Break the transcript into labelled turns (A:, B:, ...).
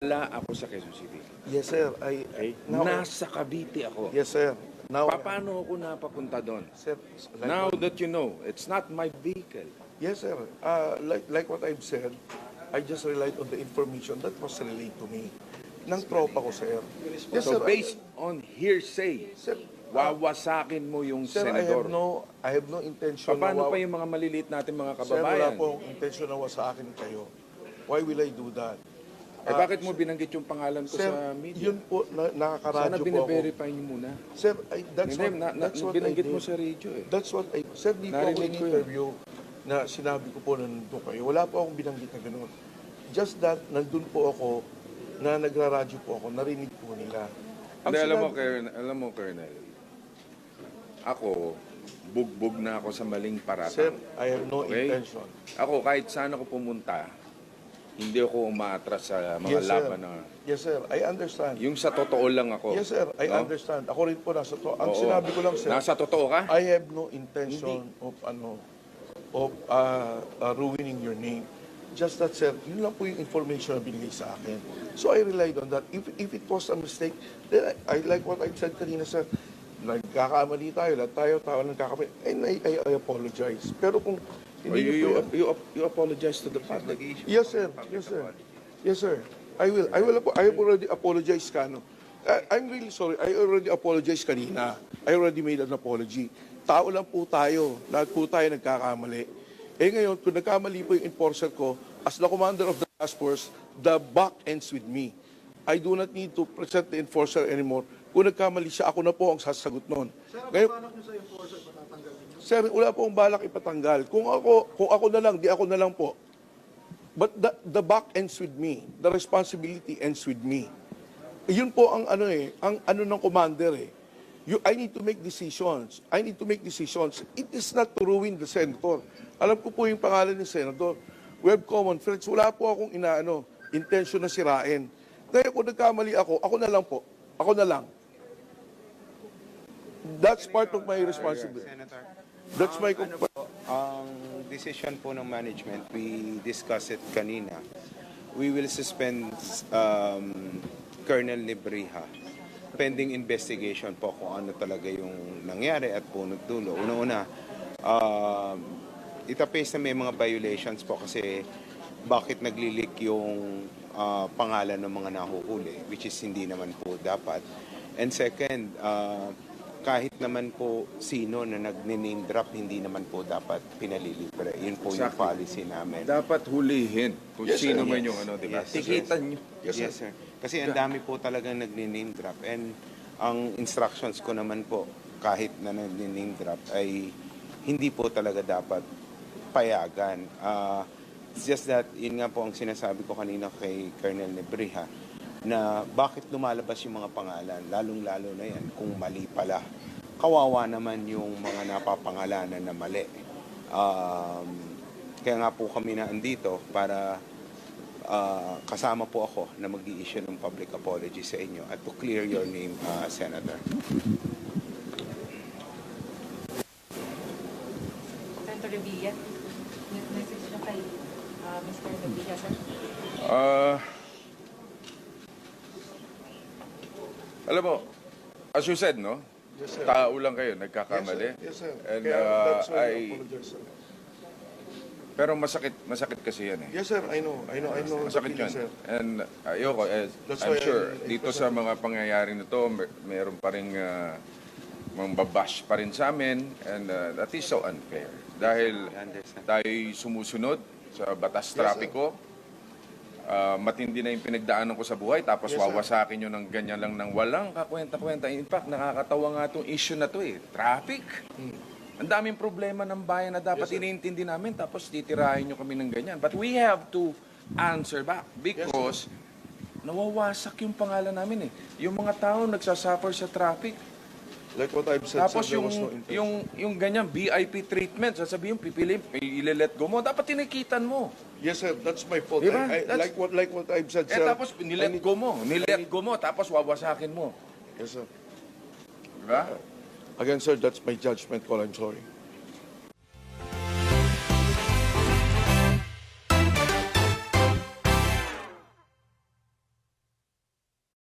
A: Wala ako sa Quezon City.
B: Yes, sir.
A: Okay?
B: Now,
A: Nasa Cavite ako.
B: yes, sir. Now,
A: Paano ako napapunta doon?
B: sir,
A: Now that you know, it's not my vehicle.
B: yes, sir. Like what I've said, I just relied on the information that was relayed to me ng tropa ko, sir. Yes,
A: So
B: sir.
A: based on hearsay,
B: Sir,
A: wawasakin mo yung
B: sir,
A: senador.
B: I have no intention
A: Paano
B: na
A: pa yung mga maliliit natin mga
B: Sir, wala
A: kababayan?
B: pong intention na sa akin kayo. Why will I do that?
A: Bakit mo binanggit yung pangalan ko
B: Sir,
A: sa media?
B: yun po,
A: Sana
B: nakakaradyo po ako.
A: bine-verify niyo muna.
B: Sir, that's
A: Hindi,
B: what I
A: binanggit
B: did.
A: mo sa radio eh.
B: That's what I... Sir, di po ako
A: Narinig ko yun.
B: in-interview na sinabi ko po na nandun kayo. Wala po akong binanggit na gano'n. Just that, nandun po ako, na nagraradyo po ako, narinig po nila.
A: Hindi, alam mo, Colonel, ako, bugbog na ako sa maling
B: Sir,
A: paratang.
B: I have no
A: Okay?
B: intention.
A: Ako, kahit saan ako pumunta, hindi ako umaatras sa mga
B: Yes, sir.
A: laban na...
B: Yes, sir. I understand.
A: Yung sa totoo lang ako.
B: Yes, sir. I
A: No?
B: understand. Ako rin po nasa to. Ang
A: Oo.
B: sinabi ko lang, sir,
A: Nasa totoo ka?
B: I have no intention of ruining your name. Just that, sir, yun lang po yung information na binigay sa akin. So I relied on that. If it was a mistake, then I like what I said kanina, sir. Nagkakamali tayo, lahat tayo, tao nagkakamali. And I apologize. Pero kung
A: Or
B: hindi niyo po-
A: you apologize to the public.
B: Yes, sir. Yes, sir. Yes, sir. I will. I have already apologized, Kano. I'm really sorry. I already apologized kanina. I already made an apology. Tao lang po tayo. Lahat po tayo nagkakamali. Eh ngayon, kung nagkamali po yung enforcer ko, as the commander of the task force, the buck ends with me. I do not need to present the enforcer anymore. Kung nagkamali siya, ako na po ang sasagot noon. Ngayon, sir, wala po akong balak ipatanggal. Kung ako na lang, di ako na lang po. But the buck ends with me. The responsibility ends with me. Yun po ang ang ng commander eh. I need to make decisions. I need to make decisions. It is not to ruin the senator. Alam ko po yung pangalan ng senator. We have common friends. Wala po akong intention na sirain. Kaya kung nagkamali ako na lang po. Ako na lang. That's part of my responsibility.
C: Senator,
B: That's my
C: ang decision po ng management, we discussed it kanina. We will suspend Colonel Nebrija pending investigation po kung ano talaga yung nangyari at punot dulo. Una-una, itapes na may mga violations po kasi bakit naglilik yung pangalan ng mga nahuhuli, which is hindi naman po dapat. And second, kahit naman po sino na nag-name drop, hindi naman po dapat pinalilibre. Yun po yung policy namin.
A: Dapat hulihin kung
B: Yes, sir.
A: sino man yung di ba?
C: Yes, sir.
A: Tikitan nyo.
C: Yes, sir. Kasi ang dami po talagang nag-name drop. And ang instructions ko naman po, kahit na nag-name drop, ay hindi po talaga dapat payagan. It's just that, yun nga po ang sinasabi ko kanina kay Colonel Nebrija, na bakit lumalabas yung mga pangalan, lalong-lalo na yan, kung mali pala. Kawawa naman yung mga napapangalanan na mali. Kaya nga po kami na andito para kasama po ako na mag-i-issue ng public apology sa inyo at to clear your name, Senator.
D: Senator Revilla, message na kay Mr. Revilla, sir.
A: Alam mo, as you said, no?
B: Yes, sir.
A: Tao lang kayo, nagkakamali.
B: Yes, sir.
A: And
B: Kaya that's why I apologize, sir.
A: pero masakit kasi yan eh.
B: Yes, sir. I know the
A: Masakit
B: feeling,
A: yun.
B: sir.
A: And ayoko,
B: That's
A: I'm
B: why
A: sure,
B: I
A: dito sa mga pangyayari na to, mayroon pa rin mambabash pa rin sa amin, and that is so unfair. Dahil tayo'y sumusunod sa batas trapiko, matindi na yung pinagdaanan ko sa buhay, tapos
B: Yes, sir.
A: wawasakin nyo ng ganyan lang ng walang kakwenta-kwenta. In fact, nakakatawa nga itong issue na to eh, traffic. Ang daming problema ng bayan na dapat iniintindi namin, tapos titirahin nyo kami ng ganyan. But we have to answer back because nawawasak yung pangalan namin eh. Yung mga tao nagsasuffer sa traffic.
B: Like what I've said,
A: Tapos
B: sir, there was no intention.
A: yung ganyan, VIP treatment, sasabihin, pipili, ile-let go mo, dapat tinikitan mo.
B: Yes, sir. That's my fault.
A: Diba?
B: Like what I've said,
A: Eh
B: sir.
A: tapos nilet go mo, tapos wawasakin mo.
B: Yes, sir.
A: Diba?
B: Again, sir, that's my judgment call. I'm sorry.